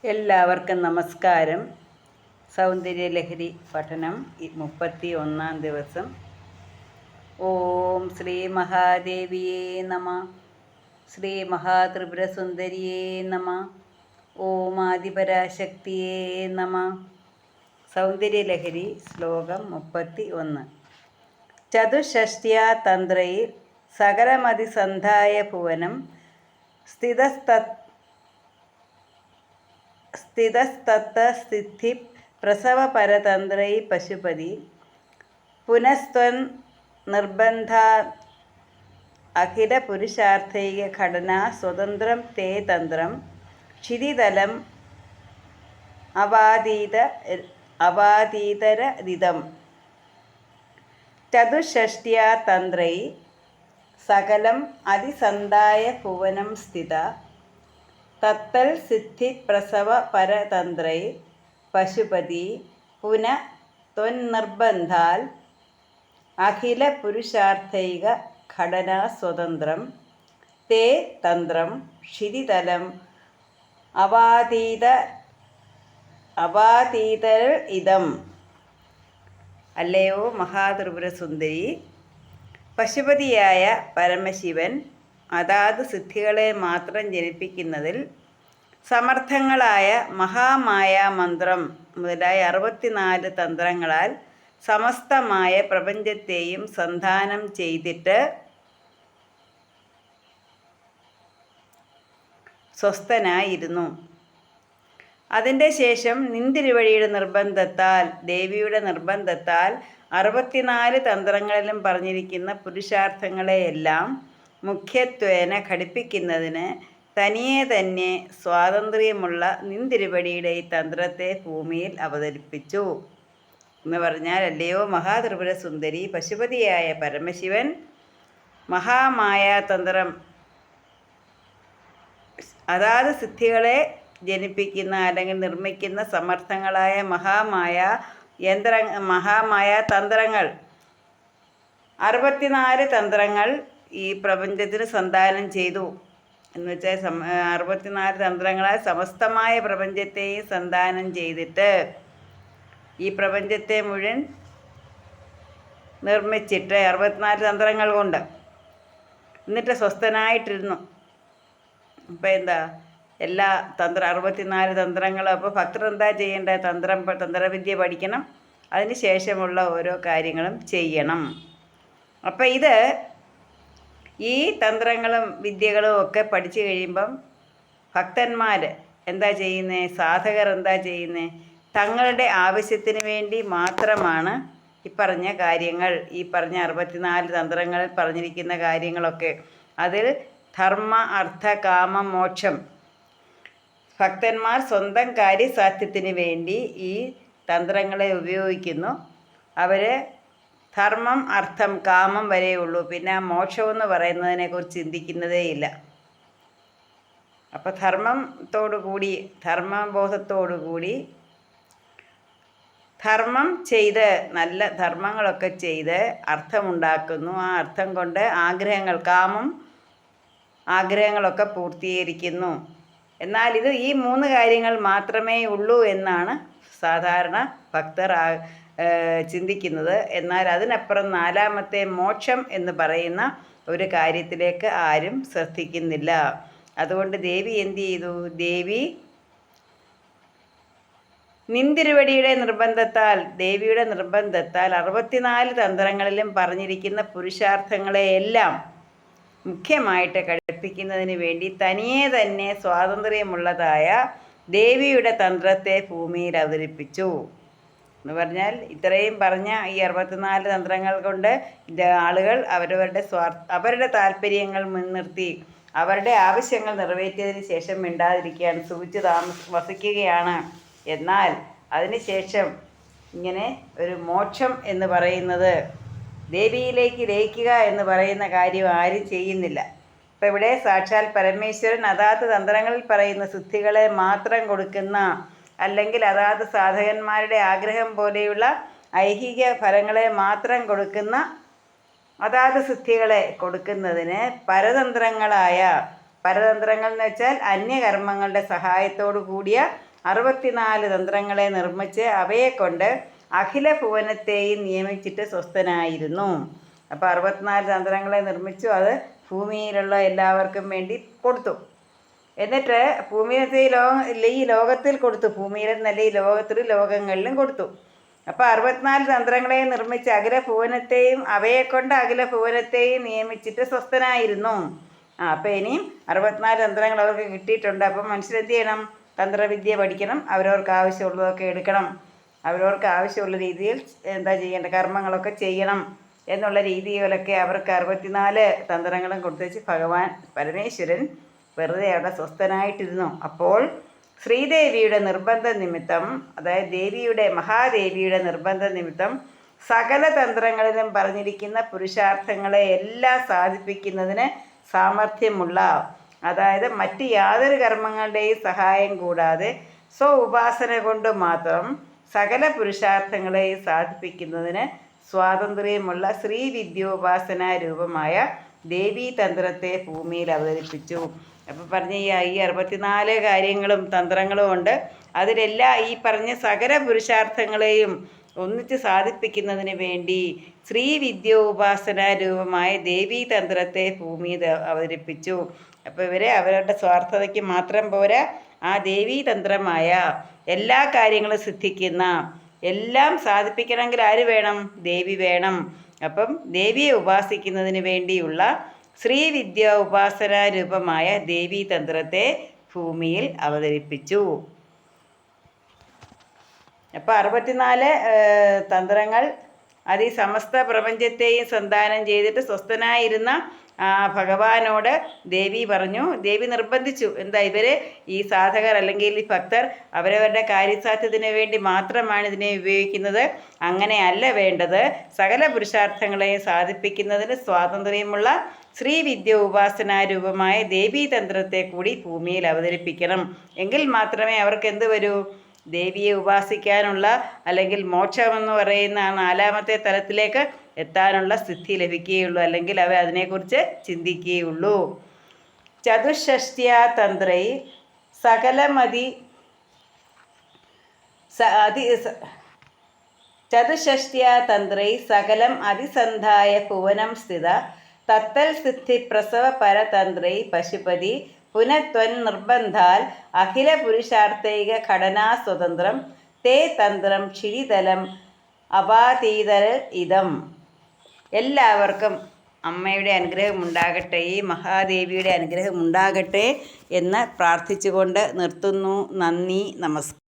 എല്ലാവർക്കും നമസ്കാരം. സൗന്ദര്യലഹരി പഠനം 31-ാം ദിവസം. ഓം ശ്രീ മഹാദേവിയേ നമ. ശ്രീ മഹാത്രിപുരസുന്ദരിയേ നമ. ഓം ആദിപരാശക്തിയേ നമ. സൗന്ദര്യലഹരി ശ്ലോകം 31. ചതുഷ്ഷ്ട്യാ തന്ത്രൈർ സകലമതിസന്ധായ ഭുവനം സ്ഥിതസ്തത്തസ്ഥിതി പ്രസവപരതന്ത്രൈ പശുപതി പുനസ്ത്വൻ നിർബന്ധാത് അഖിലപുരുഷാർത്ഥൈക ഘടനാ സ്വതന്ത്രം തേ തന്ത്രം ക്ഷിതിതലം അവാതീതരദിതം. ചതുഷ്ഷ്ട്യാ തന്ത്രൈ സകലം അതിസന്ധായ ഭുവനം സ്ഥിത തത്തൽ സിദ്ധി പ്രസവ പരതന്ത്രൈ പശുപതി പുന ത്വന്നിർബന്ധാൽ അഖില പുരുഷാർത്ഥൈക ഘടനാ സ്വതന്ത്രം തേ തന്ത്രം ക്ഷിതിതലം അവാതീതർ ഇതം. അല്ലയോ മഹാത്രിപുരസുന്ദരി, പശുപതിയായ പരമശിവൻ അതാത് സിദ്ധികളെ മാത്രം ജനിപ്പിക്കുന്നതിൽ സമർത്ഥങ്ങളായ മഹാമായ മന്ത്രം മുതലായ 64 തന്ത്രങ്ങളാൽ സമസ്തമായ പ്രപഞ്ചത്തെയും സന്ധാനം ചെയ്തിട്ട് സ്വസ്ഥനായിരുന്നു. അതിൻ്റെ ശേഷം നിന്തിരുവഴിയുടെ നിർബന്ധത്താൽ, ദേവിയുടെ നിർബന്ധത്താൽ 64 തന്ത്രങ്ങളിലും പറഞ്ഞിരിക്കുന്ന പുരുഷാർത്ഥങ്ങളെയെല്ലാം മുഖ്യത്വേന ഘടിപ്പിക്കുന്നതിന് തനിയെ തന്നെ സ്വാതന്ത്ര്യമുള്ള നിന്തിരുവടിയുടെ ഈ തന്ത്രത്തെ ഭൂമിയിൽ അവതരിപ്പിച്ചു എന്ന് പറഞ്ഞാൽ, അല്ലയോ മഹാത്രിപുര സുന്ദരി, പശുപതിയായ പരമശിവൻ മഹാമായാതന്ത്രം അതാത് സിദ്ധികളെ ജനിപ്പിക്കുന്ന അല്ലെങ്കിൽ നിർമ്മിക്കുന്ന സമർത്ഥങ്ങളായ മഹാമായ തന്ത്രങ്ങൾ 64 തന്ത്രങ്ങൾ ഈ പ്രപഞ്ചത്തിന് സന്ധാനം ചെയ്തു എന്ന് വെച്ചാൽ 64 തന്ത്രങ്ങളാൽ സമസ്തമായ പ്രപഞ്ചത്തെയും സന്ധാനം ചെയ്തിട്ട് ഈ പ്രപഞ്ചത്തെ മുഴുവൻ നിർമ്മിച്ചിട്ട് 64 തന്ത്രങ്ങൾ കൊണ്ട് എന്നിട്ട് സ്വസ്ഥനായിട്ടിരുന്നു. അപ്പോൾ എന്താ, എല്ലാ 64 തന്ത്രങ്ങളും. അപ്പോൾ ഭക്തർ എന്താ ചെയ്യേണ്ടത്? തന്ത്രവിദ്യ പഠിക്കണം, അതിന് ശേഷമുള്ള ഓരോ കാര്യങ്ങളും ചെയ്യണം. അപ്പം ഈ തന്ത്രങ്ങളും വിദ്യകളും ഒക്കെ പഠിച്ചു കഴിയുമ്പം ഭക്തന്മാർ എന്താ ചെയ്യുന്നത്, സാധകർ എന്താ ചെയ്യുന്നത്, തങ്ങളുടെ ആവശ്യത്തിന് വേണ്ടി മാത്രമാണ് ഈ പറഞ്ഞ കാര്യങ്ങൾ, ഈ പറഞ്ഞ 64 തന്ത്രങ്ങളിൽ പറഞ്ഞിരിക്കുന്ന കാര്യങ്ങളൊക്കെ, അതിൽ ധർമ്മ അർത്ഥ കാമ മോക്ഷം, ഭക്തന്മാർ സ്വന്തം കാര്യസാധ്യത്തിന് വേണ്ടി ഈ തന്ത്രങ്ങളെ ഉപയോഗിക്കുന്നു. അവർ ധർമ്മം അർത്ഥം കാമം വരെയുള്ളൂ, പിന്നെ മോക്ഷമെന്ന് പറയുന്നതിനെക്കുറിച്ച് ചിന്തിക്കുന്നതേയില്ല. അപ്പം ധർമ്മബോധത്തോടുകൂടി ധർമ്മം ചെയ്ത് നല്ല ധർമ്മങ്ങളൊക്കെ ചെയ്ത് അർത്ഥമുണ്ടാക്കുന്നു. ആ അർത്ഥം കൊണ്ട് ആഗ്രഹങ്ങളൊക്കെ പൂർത്തീകരിക്കുന്നു. എന്നാൽ ഈ 3 കാര്യങ്ങൾ മാത്രമേ ഉള്ളൂ എന്നാണ് സാധാരണ ഭക്തർ ചിന്തിക്കുന്നത്. എന്നാൽ അതിനപ്പുറം 4-മത്തെ മോക്ഷം എന്ന് പറയുന്ന ഒരു കാര്യത്തിലേക്ക് ആരും ശ്രദ്ധിക്കുന്നില്ല. അതുകൊണ്ട് ദേവി എന്ത് ചെയ്തു? ദേവി നിന്തിരുവടിയുടെ ദേവിയുടെ നിർബന്ധത്താൽ 64 തന്ത്രങ്ങളിലും പറഞ്ഞിരിക്കുന്ന പുരുഷാർത്ഥങ്ങളെയെല്ലാം മുഖ്യമായിട്ട് ഘടിപ്പിക്കുന്നതിന് വേണ്ടി തനിയെ തന്നെ സ്വാതന്ത്ര്യമുള്ളതായ ദേവിയുടെ തന്ത്രത്തെ ഭൂമിയിൽ അവതരിപ്പിച്ചു എന്ന് പറഞ്ഞാൽ, ഇത്രയും പറഞ്ഞ ഈ 64 തന്ത്രങ്ങൾ കൊണ്ട് ആളുകൾ അവരുടെ താല്പര്യങ്ങൾ മുൻനിർത്തി അവരുടെ ആവശ്യങ്ങൾ നിറവേറ്റിയതിന് ശേഷം മിണ്ടാതിരിക്കുകയാണ്, സുഖിച്ച് വസിക്കുകയാണ്. എന്നാൽ അതിനുശേഷം ഇങ്ങനെ ഒരു മോക്ഷം എന്ന് പറയുന്നത്, ദേവിയിലേക്ക് ലയിക്കുക എന്ന് പറയുന്ന കാര്യം ആരും ചെയ്യുന്നില്ല. ഇപ്പം ഇവിടെ സാക്ഷാൽ പരമേശ്വരൻ അതാത് തന്ത്രങ്ങളിൽ പറയുന്ന സിദ്ധികളെ മാത്രം കൊടുക്കുന്ന, അല്ലെങ്കിൽ അതാത് സാധകന്മാരുടെ ആഗ്രഹം പോലെയുള്ള ഐഹിക ഫലങ്ങളെ മാത്രം കൊടുക്കുന്ന അതാത് സിദ്ധികളെ കൊടുക്കുന്നതിന് പരതന്ത്രങ്ങൾ എന്ന് വെച്ചാൽ അന്യകർമ്മങ്ങളുടെ സഹായത്തോടു കൂടിയ 64 തന്ത്രങ്ങളെ നിർമ്മിച്ച് അവയെക്കൊണ്ട് അഖില ഭുവനത്തെയും നിയമിച്ചിട്ട് സ്വസ്ഥനായിരുന്നു. അപ്പോൾ 64 തന്ത്രങ്ങളെ നിർമ്മിച്ചു. അത് ഭൂമിയിലുള്ള എല്ലാവർക്കും വേണ്ടി കൊടുത്തു. എന്നിട്ട് ഭൂമിയിലത്തെ ഈ ലോകത്തിൽ കൊടുത്തു. ഭൂമിയിലെന്നല്ല, ഈ ലോകങ്ങളിലും കൊടുത്തു. അപ്പോൾ 64 തന്ത്രങ്ങളെ നിർമ്മിച്ച് അഖില ഭുവനത്തെയും അവയെക്കൊണ്ട് അഖില ഭുവനത്തെയും നിയമിച്ചിട്ട് സ്വസ്ഥനായിരുന്നു. അപ്പോൾ ഇനിയും 64 തന്ത്രങ്ങൾ അവർക്ക് കിട്ടിയിട്ടുണ്ട്. അപ്പം മനുഷ്യരെന്ത് ചെയ്യണം? തന്ത്രവിദ്യ പഠിക്കണം. അവരവർക്ക് ആവശ്യമുള്ളതൊക്കെ എടുക്കണം. അവരവർക്ക് ആവശ്യമുള്ള രീതിയിൽ എന്താ ചെയ്യേണ്ട കർമ്മങ്ങളൊക്കെ ചെയ്യണം എന്നുള്ള രീതിയിലൊക്കെ അവർക്ക് 64 തന്ത്രങ്ങളും കൊടുത്തുവെച്ച് ഭഗവാൻ പരമേശ്വരൻ വെറുതെ അവിടെ സ്വസ്ഥനായിട്ടിരുന്നു. അപ്പോൾ ശ്രീദേവിയുടെ നിർബന്ധ നിമിത്തം, അതായത് മഹാദേവിയുടെ നിർബന്ധ നിമിത്തം സകല തന്ത്രങ്ങളിലും പറഞ്ഞിരിക്കുന്ന പുരുഷാർത്ഥങ്ങളെ എല്ലാം സാധിപ്പിക്കുന്നതിന് സാമർഥ്യമുള്ള, അതായത് മറ്റ് യാതൊരു കർമ്മങ്ങളുടെയും സഹായം കൂടാതെ ഉപാസന കൊണ്ട് മാത്രം സകല പുരുഷാർത്ഥങ്ങളെയും സാധിപ്പിക്കുന്നതിന് സ്വാതന്ത്ര്യമുള്ള ശ്രീവിദ്യോപാസനാ രൂപമായ ദേവീതന്ത്രത്തെ ഭൂമിയിൽ അവതരിപ്പിച്ചു. അപ്പോൾ പറഞ്ഞ ഈ 64 കാര്യങ്ങളും തന്ത്രങ്ങളും ഉണ്ട്. അതിലെല്ലാം ഈ പറഞ്ഞ സകല പുരുഷാർത്ഥങ്ങളെയും ഒന്നിച്ച് സാധിപ്പിക്കുന്നതിന് വേണ്ടി ശ്രീവിദ്യോപാസനാ രൂപമായ ദേവീതന്ത്രത്തെ ഭൂമിയിൽ അവതരിപ്പിച്ചു. അപ്പോൾ ഇവരെ അവരുടെ സ്വാർത്ഥതയ്ക്ക് മാത്രം പോരാ, ആ ദേവീതന്ത്രമായ എല്ലാ കാര്യങ്ങളും സിദ്ധിക്കുന്ന, എല്ലാം സാധിപ്പിക്കണമെങ്കിൽ ആര് വേണം? ദേവി വേണം. അപ്പം ദേവിയെ ഉപാസിക്കുന്നതിന് വേണ്ടിയുള്ള ശ്രീവിദ്യ ഉപാസനാ രൂപമായ ദേവീതന്ത്രത്തെ ഭൂമിയിൽ അവതരിപ്പിച്ചു. അപ്പോൾ 64 തന്ത്രങ്ങൾ അത് ഈ സമസ്ത പ്രപഞ്ചത്തെയും സന്ധാനം ചെയ്തിട്ട് സ്വസ്ഥനായിരുന്ന ഭഗവാനോട് ദേവി പറഞ്ഞു. ദേവി നിർബന്ധിച്ചു. എന്താ, ഇവർ ഈ സാധകർ അല്ലെങ്കിൽ ഈ ഭക്തർ അവരവരുടെ കാര്യസാധ്യത്തിന് വേണ്ടി മാത്രമാണ് ഇതിനെ ഉപയോഗിക്കുന്നത്. അങ്ങനെയല്ല വേണ്ടത്. സകല പുരുഷാർത്ഥങ്ങളെയും സാധിപ്പിക്കുന്നതിന് സ്വാതന്ത്ര്യമുള്ള ശ്രീവിദ്യ ഉപാസനാ രൂപമായ ദേവീതന്ത്രത്തെ കൂടി ഭൂമിയിൽ അവതരിപ്പിക്കണം. എങ്കിൽ മാത്രമേ അവർക്ക് എന്ത് വരൂ? ദേവിയെ ഉപാസിക്കാനുള്ള, അല്ലെങ്കിൽ മോക്ഷമെന്ന് പറയുന്ന 4ാമത്തെ തലത്തിലേക്ക് എത്താനുള്ള സിദ്ധി ലഭിക്കുകയുള്ളൂ. അല്ലെങ്കിൽ അവർ അതിനെക്കുറിച്ച് ചിന്തിക്കുകയുള്ളൂ. ചതുഷ്ഷ്ട്യാ തന്ത്രൈ സകലമതി ചതുഷ്ഷ്ട്യാ തന്ത്രൈ സകലം അതിസന്ധായ ഭുവനം സ്ഥിത തത്തൽ സിദ്ധി പ്രസവ പരതന്ത്രൈ പശുപതി പുനത്വൻ നിർബന്ധാൽ അഖില പുരുഷാർത്ഥൈക ഘടനാ സ്വതന്ത്രം തേ തന്ത്രം ക്ഷിരിതലം അപാതീതര ഇതം. എല്ലാവർക്കും അമ്മയുടെ അനുഗ്രഹം ഉണ്ടാകട്ടെ, ഈ മഹാദേവിയുടെ അനുഗ്രഹം ഉണ്ടാകട്ടെ എന്ന് പ്രാർത്ഥിച്ചുകൊണ്ട് നിർത്തുന്നു. നന്ദി, നമസ്കാരം.